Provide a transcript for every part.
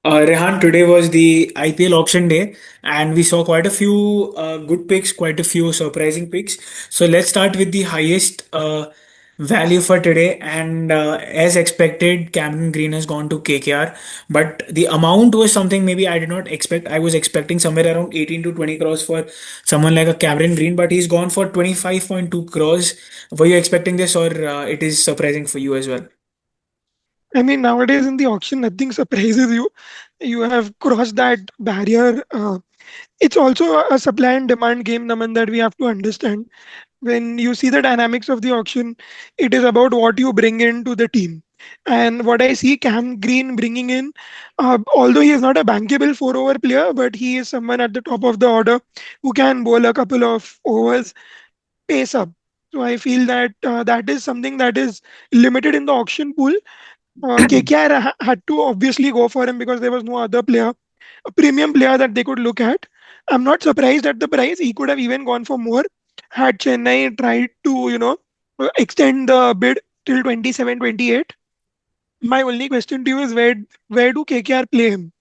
Rehan, today was the IPL auction day, and we saw quite a few good picks, quite a few surprising picks. So let's start with the highest value for today. And as expected, Cameron Green has gone to KKR, but the amount was something maybe I did not expect. I was expecting somewhere around 18 to 20 crores for someone like a Cameron Green, but he's gone for 25.2 crores. Were you expecting this, or it is surprising for you as well? I mean, nowadays in the auction, nothing surprises you. You have crossed that barrier. It's also a supply and demand game, Naman, that we have to understand. When you see the dynamics of the auction, it is about what you bring into the team. And what I see Cam Green bringing in, although he is not a bankable four-over player, but he is someone at the top of the order who can bowl a couple of overs, pace up. So I feel that that is something that is limited in the auction pool. KKR had to obviously go for him because there was no other player, a premium player that they could look at. I'm not surprised at the price. He could have even gone for more had Chennai tried to, extend the bid till 27, 28. My only question to you is where do KKR play him?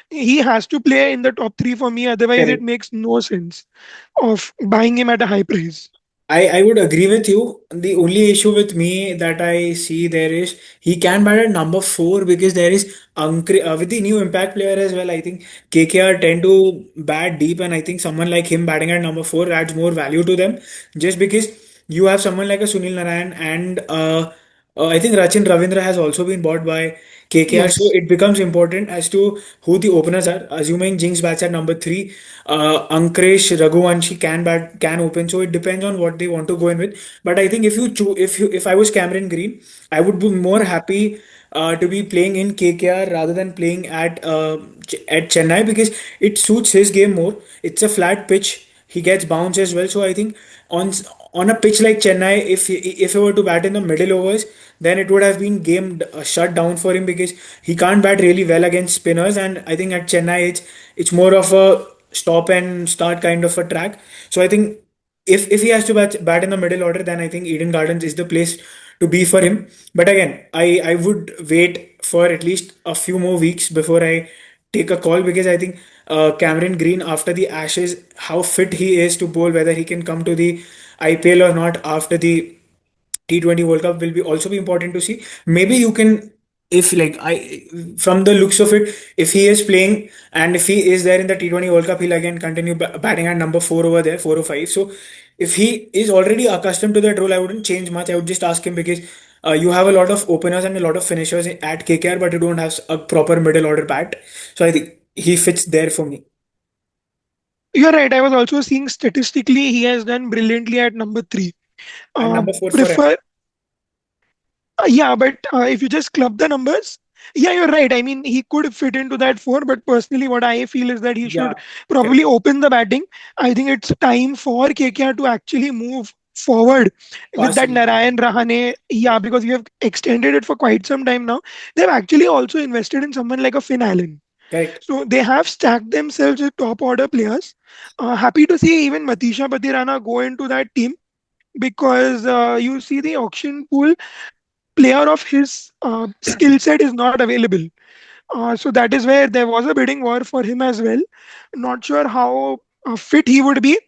He has to play in the top three for me. Otherwise, it makes no sense of buying him at a high price. I would agree with you. The only issue with me that I see there is he can bat at number four because there is with the new impact player as well. I think KKR tend to bat deep, and I think someone like him batting at number four adds more value to them just because you have someone like a Sunil Narayan and I think Rachin Ravindra has also been bought by KKR, so Yes. it becomes important as to who the openers are. Assuming Jinx bats at number three, Ankuresh Raghuvanshi can open, so it depends on what they want to go in with. But I think if I was Cameron Green, I would be more happy to be playing in KKR rather than playing at Chennai because it suits his game more. It's a flat pitch. He gets bounce as well. So I think on on a pitch like Chennai, if he were to bat in the middle overs, then it would have been game shut down for him because he can't bat really well against spinners. And I think at Chennai, it's more of a stop and start kind of a track. So I think if he has to bat in the middle order, then I think Eden Gardens is the place to be for him. But again, I would wait for at least a few more weeks before I take a call because I think Cameron Green after the Ashes, how fit he is to bowl, whether he can come to the IPL or not after the T20 World Cup will be also be important to see. Maybe you can, if like I, from the looks of it, if he is playing and if he is there in the T20 World Cup, he'll again continue batting at number four over there, 4 or 5. So if he is already accustomed to that role, I wouldn't change much. I would just ask him because you have a lot of openers and a lot of finishers at KKR, but you don't have a proper middle order bat. So I think he fits there for me. You're right. I was also seeing statistically he has done brilliantly at number three. And number four for him. Prefer Yeah, but if you just club the numbers, yeah, you're right. I mean, he could fit into that four, but personally, what I feel is that he should Yeah, probably correct. open the batting. I think it's time for KKR to actually move forward with that Fastly. Narayan Rahane. Yeah, because we have extended it for quite some time now. They've actually also invested in someone like a Finn Allen. Correct. So they have stacked themselves with top order players. Happy to see even Matisha Patirana go into that team because you see the auction pool player of his skill set is not available. So that is where there was a bidding war for him as well. Not sure how fit he would be,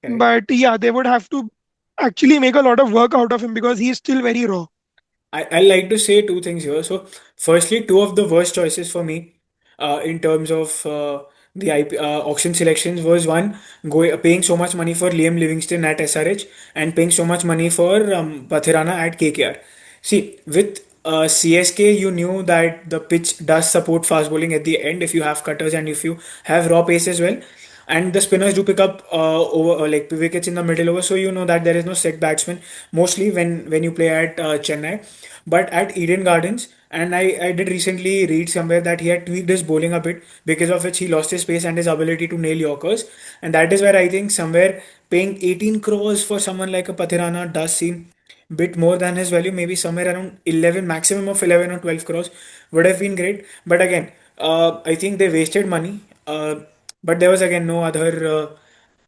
Correct. but yeah, they would have to actually make a lot of work out of him because he is still very raw. I like to say two things here. So, firstly, two of the worst choices for me in terms of the auction selections was one, paying so much money for Liam Livingston at SRH and paying so much money for Pathirana at KKR. See, with CSK, you knew that the pitch does support fast bowling at the end if you have cutters and if you have raw pace as well. And the spinners do pick up over like wickets in the middle over, so you know that there is no set batsman mostly when you play at Chennai, but at Eden Gardens. And I did recently read somewhere that he had tweaked his bowling a bit because of which he lost his pace and his ability to nail Yorkers, and that is where I think somewhere paying 18 crores for someone like a Pathirana does seem bit more than his value. Maybe somewhere around 11, maximum of 11 or 12 crores would have been great. But again, I think they wasted money. But there was again no other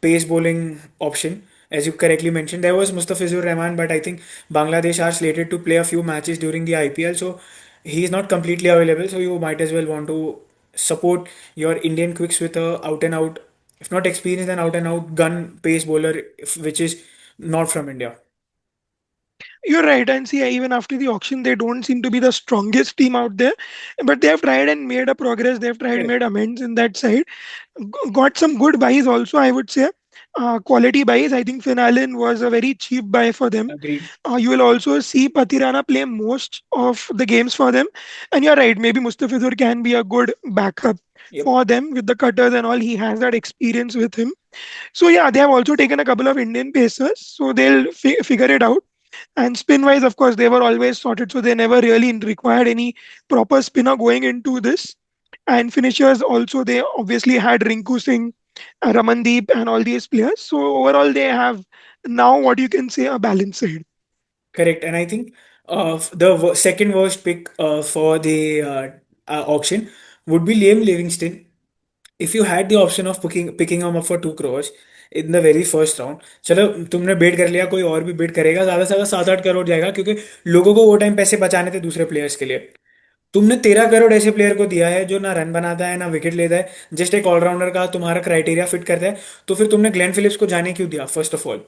pace bowling option. As you correctly mentioned, there was Mustafizur Rahman, but I think Bangladesh are slated to play a few matches during the IPL, so he is not completely available. So you might as well want to. support your Indian quicks with a out and out, if not experience, then out and out gun pace bowler, which is not from India. You're right, and see, even after the auction, they don't seem to be the strongest team out there, but they have tried and made a progress. They've tried and Correct. made amends in that side. Got some good buys also, I would say. Quality buys. I think Finn Allen was a very cheap buy for them. Agreed. You will also see Patirana play most of the games for them. And you're right, maybe Mustafizur can be a good backup Yep. for them with the cutters and all. He has that experience with him. So, yeah, they have also taken a couple of Indian pacers. So they'll figure it out. And spin wise, of course, they were always sorted. So they never really required any proper spinner going into this. And finishers also, they obviously had Rinku Singh, Ramandeep, and all these players. So overall, they have now what you can say a balanced side. Correct. And I think the second worst pick for the auction would be Liam Livingston. If you had the option of picking him up for 2 crores in the very first round, चलो तुमने bid कर लिया, कोई और भी bid करेगा, ज्यादा से ज्यादा 7-8 करोड़ जाएगा, क्योंकि लोगों को वो टाइम पैसे बचाने थे दूसरे प्लेयर्स के लिए। तुमने 13 करोड़ ऐसे प्लेयर को दिया है जो ना रन बनाता है ना विकेट लेता है, जस्ट एक ऑलराउंडर का तुम्हारा क्राइटेरिया फिट करता है। तो फिर तुमने ग्लेन फिलिप्स को जाने क्यों दिया फर्स्ट ऑफ ऑल,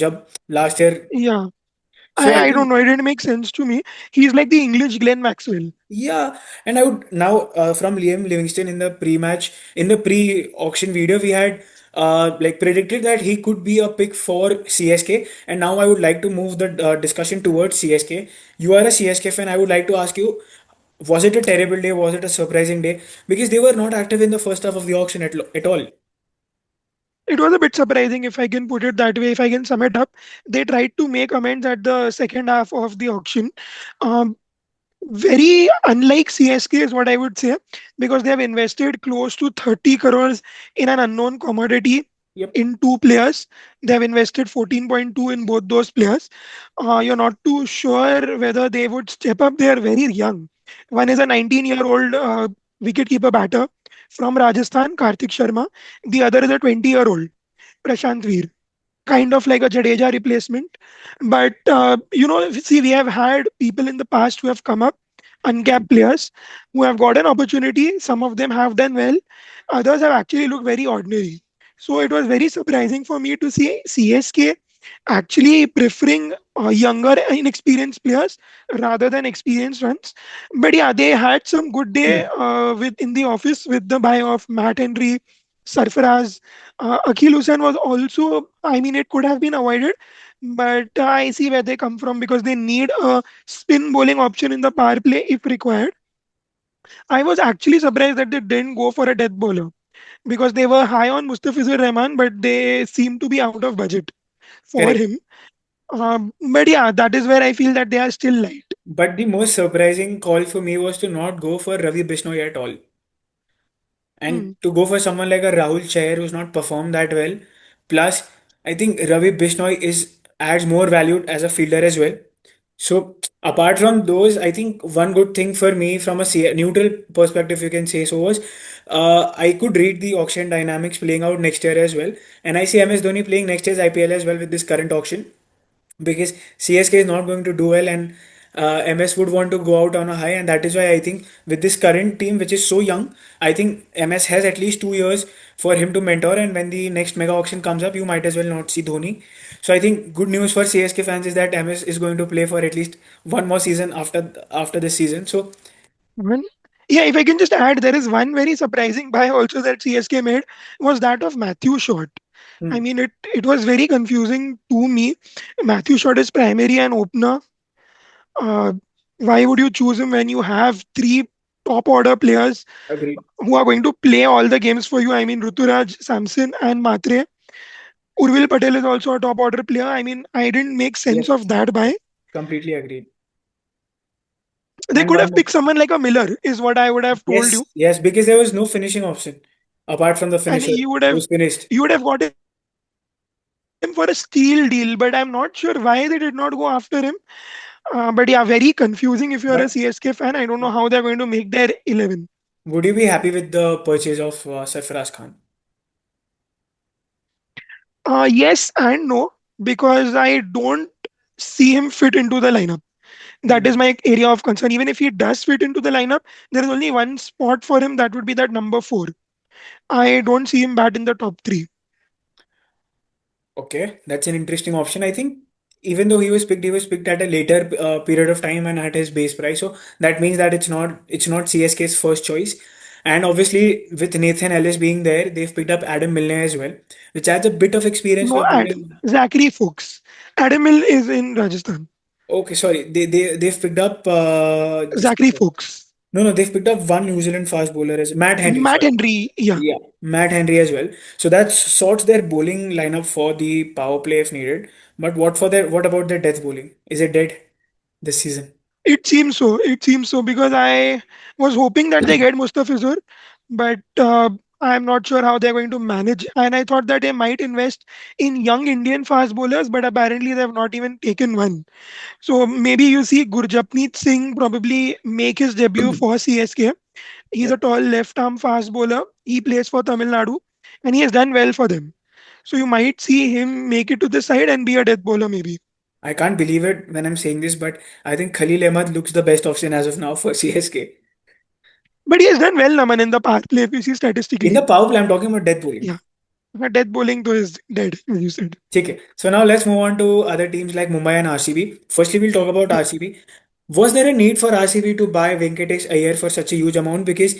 जब last year. Yeah, so I I don't think, know. It didn't make sense to me. He's like the English Glenn Maxwell. yeah, and I would now from Liam Livingston in the pre-match, in the pre-auction video, we had like predicted that he could be a pick for CSK, and now I would like to move the discussion towards CSK. You are a CSK fan. I would like to ask you, was it a terrible day? Was it a surprising day? Because they were not active in the first half of the auction at all. It was a bit surprising, if I can put it that way. If I can sum it up, they tried to make amends at the second half of the auction. Um, Very unlike CSK is what I would say, because they have invested close to 30 crores in an unknown commodity Yep. in two players. They have invested 14.2 in both those players. You're not too sure whether they would step up. They are very young. One is a 19-year-old wicketkeeper batter from Rajasthan, Karthik Sharma. The other is a 20-year-old, Prashant Veer, kind of like a Jadeja replacement. But see, we have had people in the past who have come up, uncapped players, who have got an opportunity. Some of them have done well, others have actually looked very ordinary. So it was very surprising for me to see CSK actually preferring younger, inexperienced players rather than experienced ones. But yeah, they had some good day with in the office with the buy of Matt Henry, Sarfaraz. Akhil Hussain was also, I mean, it could have been avoided, but I see where they come from because they need a spin bowling option in the power play if required. I was actually surprised that they didn't go for a death bowler because they were high on Mustafizur Rahman, but they seem to be out of budget for Correct. him. But yeah, that is where I feel that they are still light. But the most surprising call for me was to not go for Ravi Bishnoi at all, and Hmm. to go for someone like a Rahul Chahar who's not performed that well. Plus, I think Ravi Bishnoi is adds more value as a fielder as well. So apart from those, I think one good thing for me from a neutral perspective, you can say so, was I could read the auction dynamics playing out next year as well, and I see MS Dhoni playing next year's IPL as well with this current auction, because CSK is not going to do well, and MS would want to go out on a high, and that is why I think with this current team, which is so young, I think MS has at least 2 years for him to mentor, and when the next mega auction comes up, you might as well not see Dhoni. So I think good news for CSK fans is that MS is going to play for at least one more season after this season. So One, yeah, if I can just add, there is one very surprising buy also that CSK made was that of Matthew Short. I hmm, mean, it was very confusing to me. Matthew Short is primary and opener. Uh, why would you choose him when you have three top order players agreed. who are going to play all the games for you? I mean, Ruturaj, Samson, and Matre. Urvil Patel is also a top order player. I mean, I didn't make sense Yes, of that buy. completely agreed. They And could one have more. picked someone like a Miller, is what I would have told Yes, you, yes, because there was no finishing option apart from the and finisher who's finished. you would have got him for a steal deal. But I'm not sure why they did not go after him. But yeah, very confusing if you're a CSK fan. I don't know how But they're going to make their 11. would you be happy with the purchase of Sarfaraz Khan? Yes and no, because I don't see him fit into the lineup. That is my area of concern. Even if he does fit into the lineup, there is only one spot for him. That would be that number four. I don't see him bat in the top three. Okay, that's an interesting option. I think even though he was picked at a later period of time and at his base price. So that means that it's not CSK's first choice. And obviously, with Nathan Ellis being there, they've picked up Adam Milne as well, which adds a bit of experience No, for bowling. Zachary Fuchs. Adam Hill is in Rajasthan. Okay, sorry, they've picked up just Zachary Fuchs. no, they've picked up one New Zealand fast bowler as Matt Henry. Matt Sorry. Henry, yeah. Yeah, Matt Henry as well. So that sorts their bowling lineup for the power play if needed. But what about their death bowling? Is it dead this season? It seems so. It seems so because I was hoping that they get Mustafizur, but I'm not sure how they're going to manage. And I thought that they might invest in young Indian fast bowlers, but apparently they have not even taken one. So maybe you see Gurjapneet Singh probably make his debut for CSK. He's Yep. a tall left arm fast bowler. He plays for Tamil Nadu and he has done well for them. So you might see him make it to the side and be a death bowler maybe. I can't believe it when I'm saying this, but I think Khalil Ahmed looks the best option as of now for CSK. But he has done well, Naman, in the power play if you see In the statistically. power play, I'm talking about death bowling. Yeah. Death bowling though is dead, as you said. Okay. So now let's move on to other teams like Mumbai and RCB. Firstly, we'll talk about Yeah. RCB. Was there a need for RCB to buy Venkatesh Iyer for such a huge amount? Because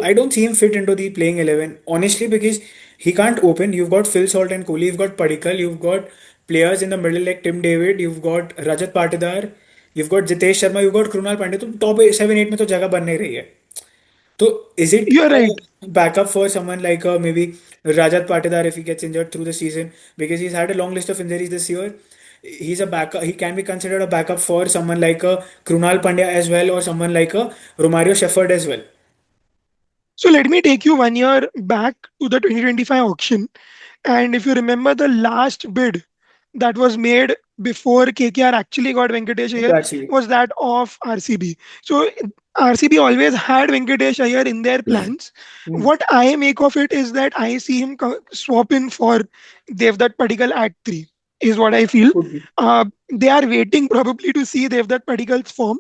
I don't see him fit into the playing 11. Honestly, because he can't open. You've got Phil Salt and Kohli. You've got Padikkal. You've got players in the middle like Tim David. You've got Rajat Patidar. You've got Jitesh Sharma. You've got Krunal Pandey. तो top 7 8 में तो जगह बन नहीं रही है. So is it You're right. a backup for someone like maybe Rajat Patidar if he gets injured through the season because he's had a long list of injuries this year? He's a backup. He can be considered a backup for someone like a Krunal Pandya as well or someone like a Romario Shepherd as well. So let me take you 1 year back to the 2025 auction. And if you remember the last bid that was made before KKR actually got Venkatesh Iyer Actually, was that of RCB. So RCB always had Venkatesh Iyer in their plans. mm, What I make of it is that I see him swap in for Devdutt Padikkal at 3 is what I feel. could be. They are waiting probably to see Devdutt Padikkal's form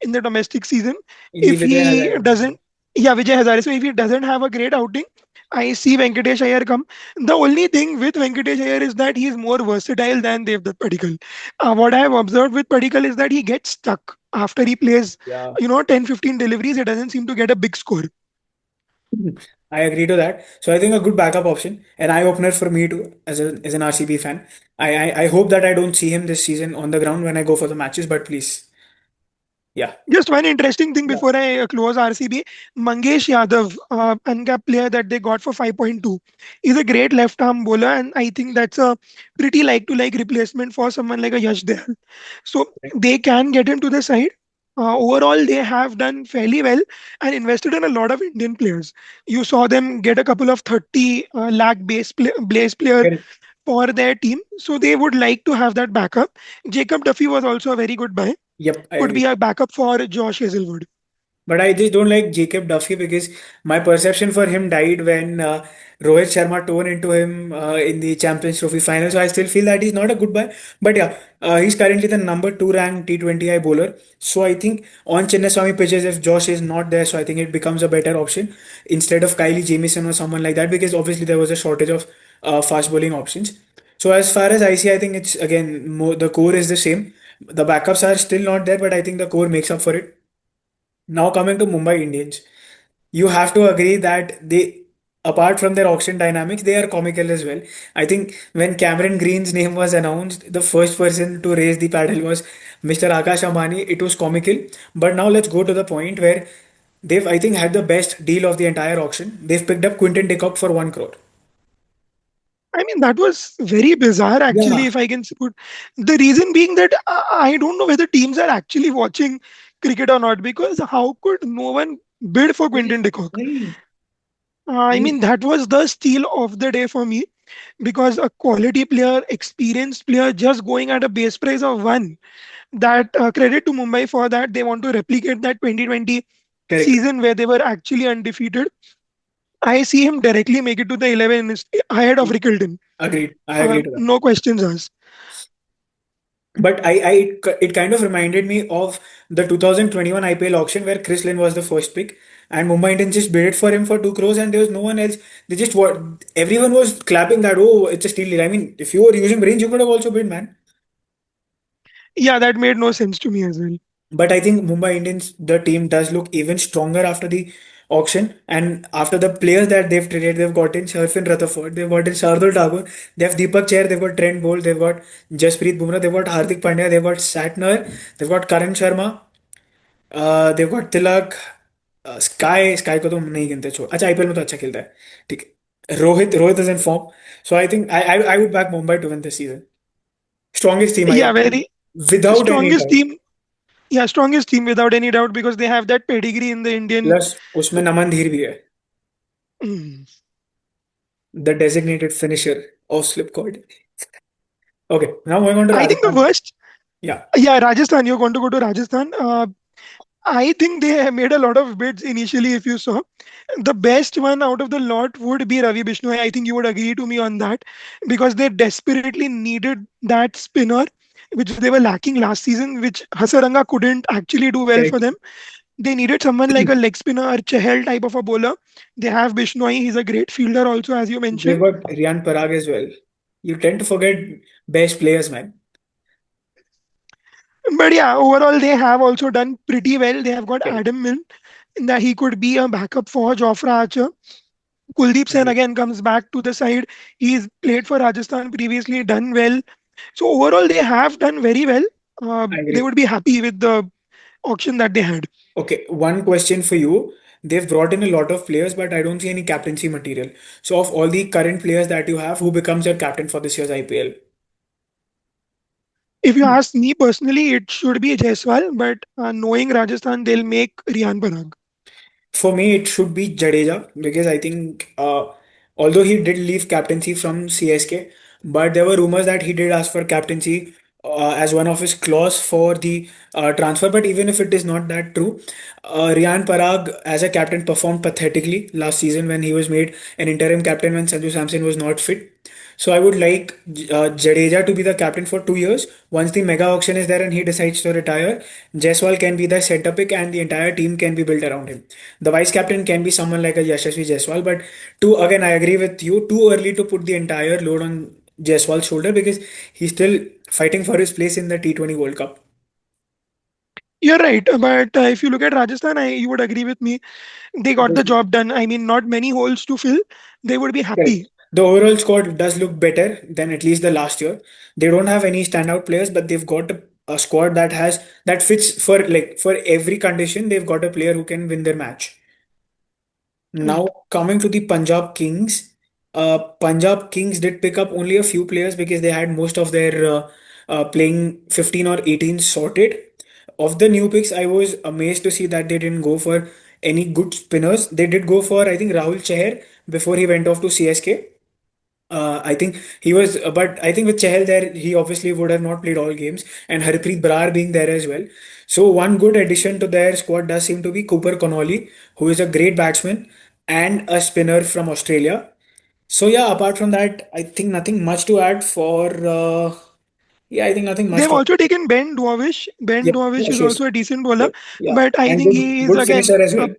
in the domestic season. In the If Vijay he Hazare. doesn't, yeah, Vijay Hazare. So if he doesn't have a great outing, I see Venkatesh Iyer come. The only thing with Venkatesh Iyer is that he is more versatile than Devdutt Padikkal. What I have observed with Padikkal is that he gets stuck after he plays, Yeah. 10-15 deliveries. He doesn't seem to get a big score. I agree to that. So I think a good backup option, an eye opener for me too, as an RCB fan. I hope that I don't see him this season on the ground when I go for the matches, but please, yeah, Just one interesting thing yeah, before I close RCB, Mangesh Yadav, uncapped player that they got for 5.2, is a great left arm bowler, and I think that's a pretty like to like replacement for someone like a Yash Dayal. So they can get into the side. Overall, they have done fairly well and invested in a lot of Indian players. You saw them get a couple of 30 lakh base player correct. for their team, so they would like to have that backup. Jacob Duffy was also a very good buy, Yep, I could be agree. a backup for Josh Hazelwood. But I just don't like Jacob Duffy because my perception for him died when Rohit Sharma tore into him in the Champions Trophy final. So I still feel that he's not a good buy. But yeah, he's currently the number 2 ranked T20I bowler. So I think on Chinnaswamy pitches, if Josh is not there, so I think it becomes a better option instead of Kylie Jamieson or someone like that because obviously there was a shortage of fast bowling options. So as far as I see, I think it's again the core is the same. The backups are still not there, but I think the core makes up for it. Now coming to Mumbai Indians, you have to agree that apart from their auction dynamics, they are comical as well. I think when Cameron Green's name was announced, the first person to raise the paddle was Mr. Akash Ambani. It was comical. But now let's go to the point where they've, I think, had the best deal of the entire auction. They've picked up Quinton de Kock for 1 crore. I mean, that was very bizarre, actually, Yeah, if I can put. The reason being that I don't know whether teams are actually watching cricket or not, because how could no one bid for Quinton de Kock? right. I mean, that was the steal of the day for me, because a quality player, experienced player, just going at a base price of one. That credit to Mumbai for that. They want to replicate that 2020 Correct. season where they were actually undefeated. I see him directly make it to the 11 ahead of Rickleton. Agreed. I agree to that. No questions asked. But it kind of reminded me of the 2021 IPL auction where Chris Lynn was the first pick, and Mumbai Indians just bid for him for 2 crores, and there was no one else. They just what everyone was clapping that, oh, it's a steal deal. I mean, if you were using brains, you could have also bid, man. Yeah, that made no sense to me as well. But I think Mumbai Indians, the team does look even stronger after the auction and after the players that they've traded. They've got in Sharfin Rutherford, they've got in Shardul Thakur, they have Deepak Chair, they've got Trent Bolt, they've got Jasprit Bumrah, they've got Hardik Pandya, they've got Satner, they've got Karan Sharma, they've got Tilak, sky को तो नहीं गिनते छोड़ अच्छा IPL में तो अच्छा खेलता है ठीक है Rohit is in form so I think I would back Mumbai to win this season strongest team I Yeah, very without any strongest doubt team. Yeah, strongest team without any doubt because they have that pedigree in the Indian. Plus उसमें नमन धीर भी है Mm. the designated finisher of slip cord. Okay, now going on to I think the Rajasthan. worst. Yeah, Yeah, Rajasthan. You're going to go to Rajasthan. I think they have made a lot of bids initially. If you saw, the best one out of the lot would be Ravi Bishnoi. I think you would agree to me on that because they desperately needed that spinner, which they were lacking last season, which Hasaranga couldn't actually do well for correct. them. They needed someone like a leg spinner or Chahal type of a bowler. They have Bishnoi. He's a great fielder also, as you They've mentioned. got Riyan Parag as well. You tend to forget best players, man. But yeah, overall they have also done pretty well. They have got Correct. Adam Milne, that he could be a backup for Jofra Archer. Kuldeep Sen Agree. again comes back to the side. He's played for Rajasthan previously, done well. So overall, they have done very well. I They agree. would be happy with the auction that they had. Okay, one question for you. They've brought in a lot of players, but I don't see any captaincy material. So, of all the current players that you have, who becomes your captain for this year's IPL? If you ask me personally, it should be Jaiswal, but knowing Rajasthan, they'll make Riyan Parag. For me, it should be Jadeja because I think although he did leave captaincy from CSK, but there were rumors that he did ask for captaincy as one of his clause for the transfer. But even if it is not that true, Riyan Parag as a captain performed pathetically last season when he was made an interim captain when Sanju Samson was not fit. So I would like Jadeja to be the captain for 2 years. Once the mega auction is there and he decides to retire, Jaiswal can be the center pick and the entire team can be built around him. The vice captain can be someone like a Yashasvi Jaiswal, but too again I agree with you. Too early to put the entire load on Jaiswal's shoulder because he's still fighting for his place in the T20 World Cup. You're right, but if you look at Rajasthan, you would agree with me. They got the job done. I mean, not many holes to fill. They would be Correct. happy. The overall squad does look better than at least the last year. They don't have any standout players, but they've got a squad that fits for like for every condition. They've got a player who can win their match. Right. Now coming to the Punjab Kings did pick up only a few players because they had most of their playing 15 or 18 sorted. Of the new picks, I was amazed to see that they didn't go for any good spinners. They did go for I think Rahul Chahar before he went off to CSK. I think he was, but I think with Chahal there, he obviously would have not played all games, and Harpreet Brar being there as well. So one good addition to their squad does seem to be Cooper Connolly, who is a great batsman and a spinner from Australia. So yeah, apart from that, I think nothing much to add for. Yeah, I think nothing much They've to. also taken Ben Dwavish. Ben Yep, Dwavish yes, is yes, also a decent bowler, yep, yeah, but I and think good, he is good again finisher as a well.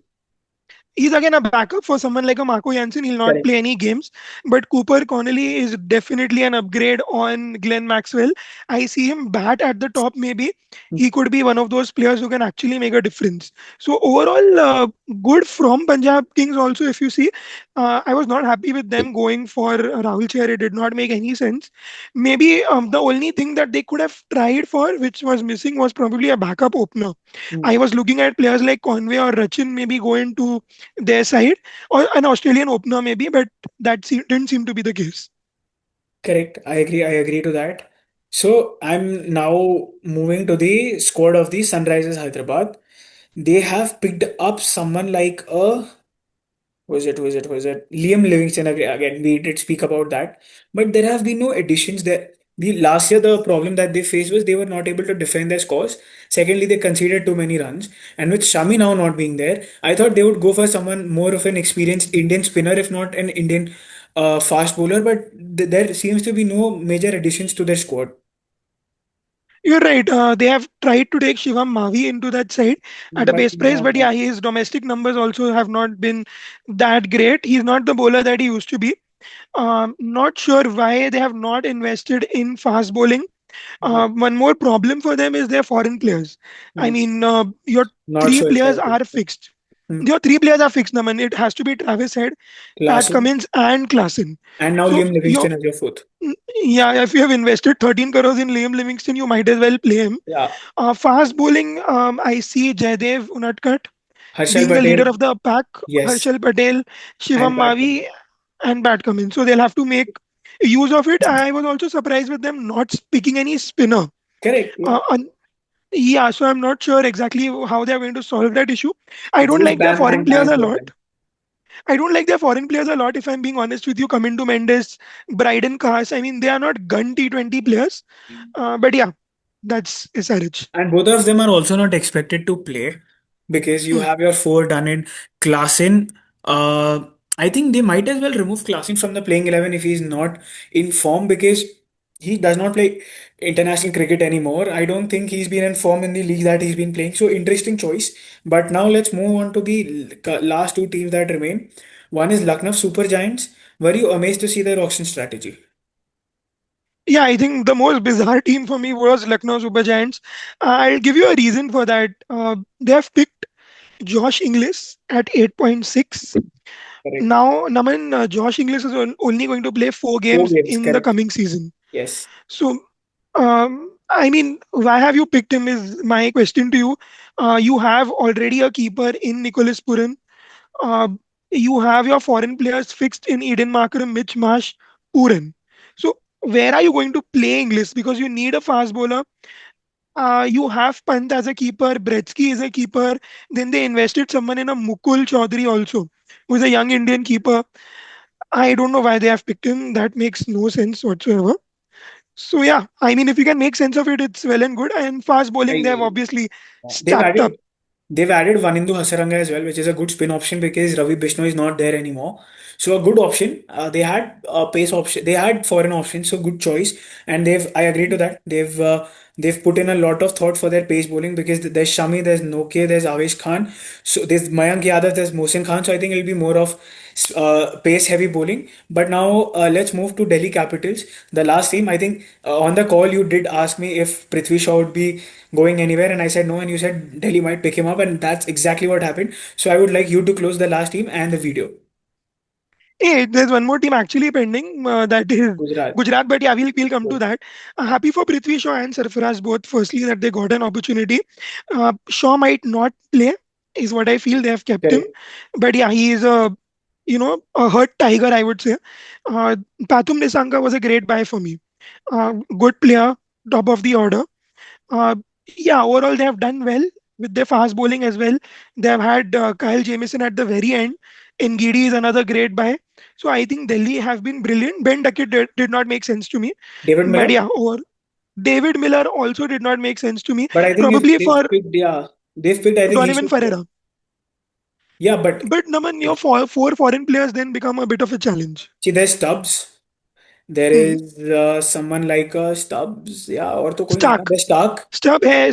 he's again a backup for someone like a Marco Jansen. He'll not Correct. play any games. But Cooper Connolly is definitely an upgrade on Glenn Maxwell. I see him bat at the top, maybe. He could be one of those players who can actually make a difference. So, overall, good from Punjab Kings also, if you see. I was not happy with them going for Rahul Chair. It did not make any sense. Maybe the only thing that they could have tried for, which was missing, was probably a backup opener. I was looking at players like Conway or Rachin maybe going to their side or an Australian opener maybe, but didn't seem to be the case. Correct. I agree. I agree to that. So I'm now moving to the squad of the Sunrisers Hyderabad. They have picked up someone like a who is it? Liam Livingston again. We did speak about that, but there have been no additions there. The last year the problem that they faced was they were not able to defend their scores. Secondly, they conceded too many runs, and with Shami now not being there, I thought they would go for someone more of an experienced Indian spinner, if not an Indian fast bowler. But there seems to be no major additions to their squad. You're right. They have tried to take Shivam Mavi into that side at a But base price, but yeah, his domestic numbers also have not been that great. He's not the bowler that he used to be. Not sure why they have not invested in fast bowling. yeah, One more problem for them is their foreign players. I hmm, mean, your not three so players excited. are fixed. Hmm. Your three players are fixed, Naman. It has to be Travis Head, Pat Klassen Cummins, and Klassen. and now So Liam your Livingston as your fourth. yeah, if you have invested 13 crores in Liam Livingston, you might as well play him. Yeah, Fast bowling, I see Jaydev Unadkat Harshal being the Patel, leader of the pack, yes, Harshal Patel, Shivam and Pat Mavi, Cummins. and Pat Cummins. So they'll have to make use of it. I was also surprised with them not picking any spinner. Correct. Yeah, Uh, un- yeah, so I'm not sure exactly how they're going to solve that issue. I don't just like their ban foreign and players ban a for lot. them. I don't like their foreign players a lot, if I'm being honest with you. Kamindu Mendes, Bryden Khas, I mean, they are not gun T20 players. But yeah, that's SRH. And both of them are also not expected to play because you Hmm. have your four done in Klassen. Uh, I think they might as well remove Klassen from the playing 11 if he's not in form because he does not play international cricket anymore. I don't think he's been in form in the league that he's been playing. So interesting choice. But now let's move on to the last two teams that remain. One is Lucknow Super Giants. Were you amazed to see their auction strategy? Yeah, I think the most bizarre team for me was Lucknow Super Giants. I'll give you a reason for that. They have picked Josh Inglis at 8.6. Correct. Now, Naman, Josh Inglis is only going to play four Four games games, in the correct. coming season. Yes. So, I mean, why have you picked him is my question to you. You have already a keeper in Nicholas Puran. Uh, you have your foreign players fixed in Eden Markram, Mitch Marsh, Puran. So, where are you going to play Inglis? Because you need a fast bowler. You have Pant as a keeper, Bretsky is a keeper. Then they invested someone in a Mukul Chaudhary also, who is a young Indian keeper. I don't know why they have picked him. That makes no sense whatsoever. So yeah, I mean, if you can make sense of it, it's well and good. And fast bowling, they have I, obviously they've stacked up. added They've added Vanindu Hasaranga as well, which is a good spin option because Ravi Bishnoi is not there anymore. So a good option. They had a pace option. They had foreign options, so good choice. And I agree to that. They've put in a lot of thought for their pace bowling because there's Shami, there's Nokia, there's Avesh Khan. So there's Mayank Yadav, there's Mohsin Khan. So I think it'll be more of pace heavy bowling. But now let's move to Delhi Capitals. The last team, I think on the call you did ask me if Prithvi Shaw would be going anywhere, and I said no, and you said Delhi might pick him up, and that's exactly what happened. So I would like you to close the last team and the video. Hey, there's one more team actually pending. That is Gujarat. Gujarat. But yeah, we'll come to Yes. that. Happy for Prithvi Shaw and Sarfaraz both. Firstly, that they got an opportunity. Shaw might not play, is what I feel. They have kept him. Correct. But yeah, he is a hurt tiger, I would say. Pathum Nissanka was a great buy for me. Good player, top of the order. Uh, yeah, overall they have done well with their fast bowling as well. They have had Kyle Jamieson at the very end. Ngidi is another great buy. So I think Delhi have been brilliant. Ben Duckett did not make sense to me, David but Miller. yeah, over David Miller also did not make sense to me. But I think if Probably they've for picked, yeah, they've picked, I think he Donovan should play. Ferreira. Yeah, but But Naman, your four foreign players then become a bit of a challenge. see, there's Stubbs. There Hmm. is someone like Stubbs. Yeah, और तो कोई नहीं था. Stark, There's Stark.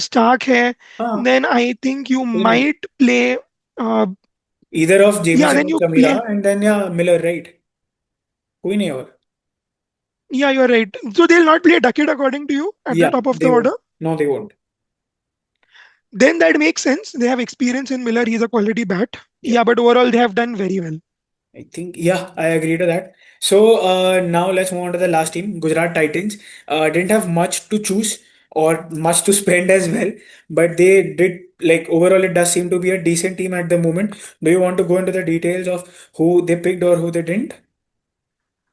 Stark hai. हाँ, Then I think you कोई नहीं. might play. Uh, Either of yeah, Jamieson then or you play. Chamira, and then yeah, Miller, right? कोई नहीं और. Yeah, you're right. So they'll not play Duckett according to you at the Yeah, top of the they order. won't. No, they won't. Then that makes sense. They have experience in Miller. He's a quality bat. Yep. Yeah, but overall they have done very well. I think, yeah, I agree to that. So now let's move on to the last team, Gujarat Titans. Didn't have much to choose or much to spend as well, but they did like overall, it does seem to be a decent team at the moment. Do you want to go into the details of who they picked or who they didn't?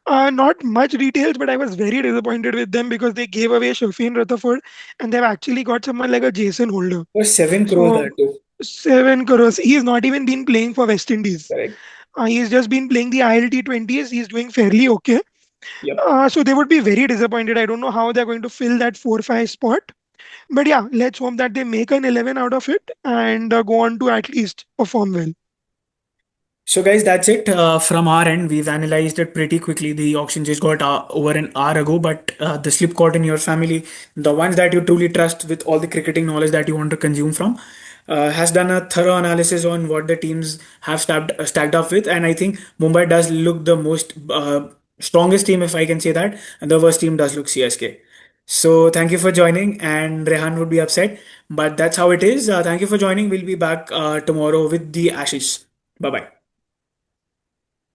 Not much details, but I was very disappointed with them because they gave away Shafin Rutherford and they've actually got someone like a Jason Holder. For 7 crores, So that too. 7 crores. He's not even been playing for West Indies. Correct. He's just been playing the ILT20s. He's doing fairly okay. Yep. So they would be very disappointed. I don't know how they're going to fill that 4-5 spot. But yeah, let's hope that they make an 11 out of it and go on to at least perform well. So, guys, that's it from our end. We've analyzed it pretty quickly. The auction just got over an hour ago, but the slip caught in your family, the ones that you truly trust with all the cricketing knowledge that you want to consume from, has done a thorough analysis on what the teams have stacked up with. And I think Mumbai does look the most strongest team, if I can say that, and the worst team does look CSK. So, thank you for joining, and Rehan would be upset, but that's how it is. Thank you for joining. We'll be back tomorrow with the Ashes. Bye bye.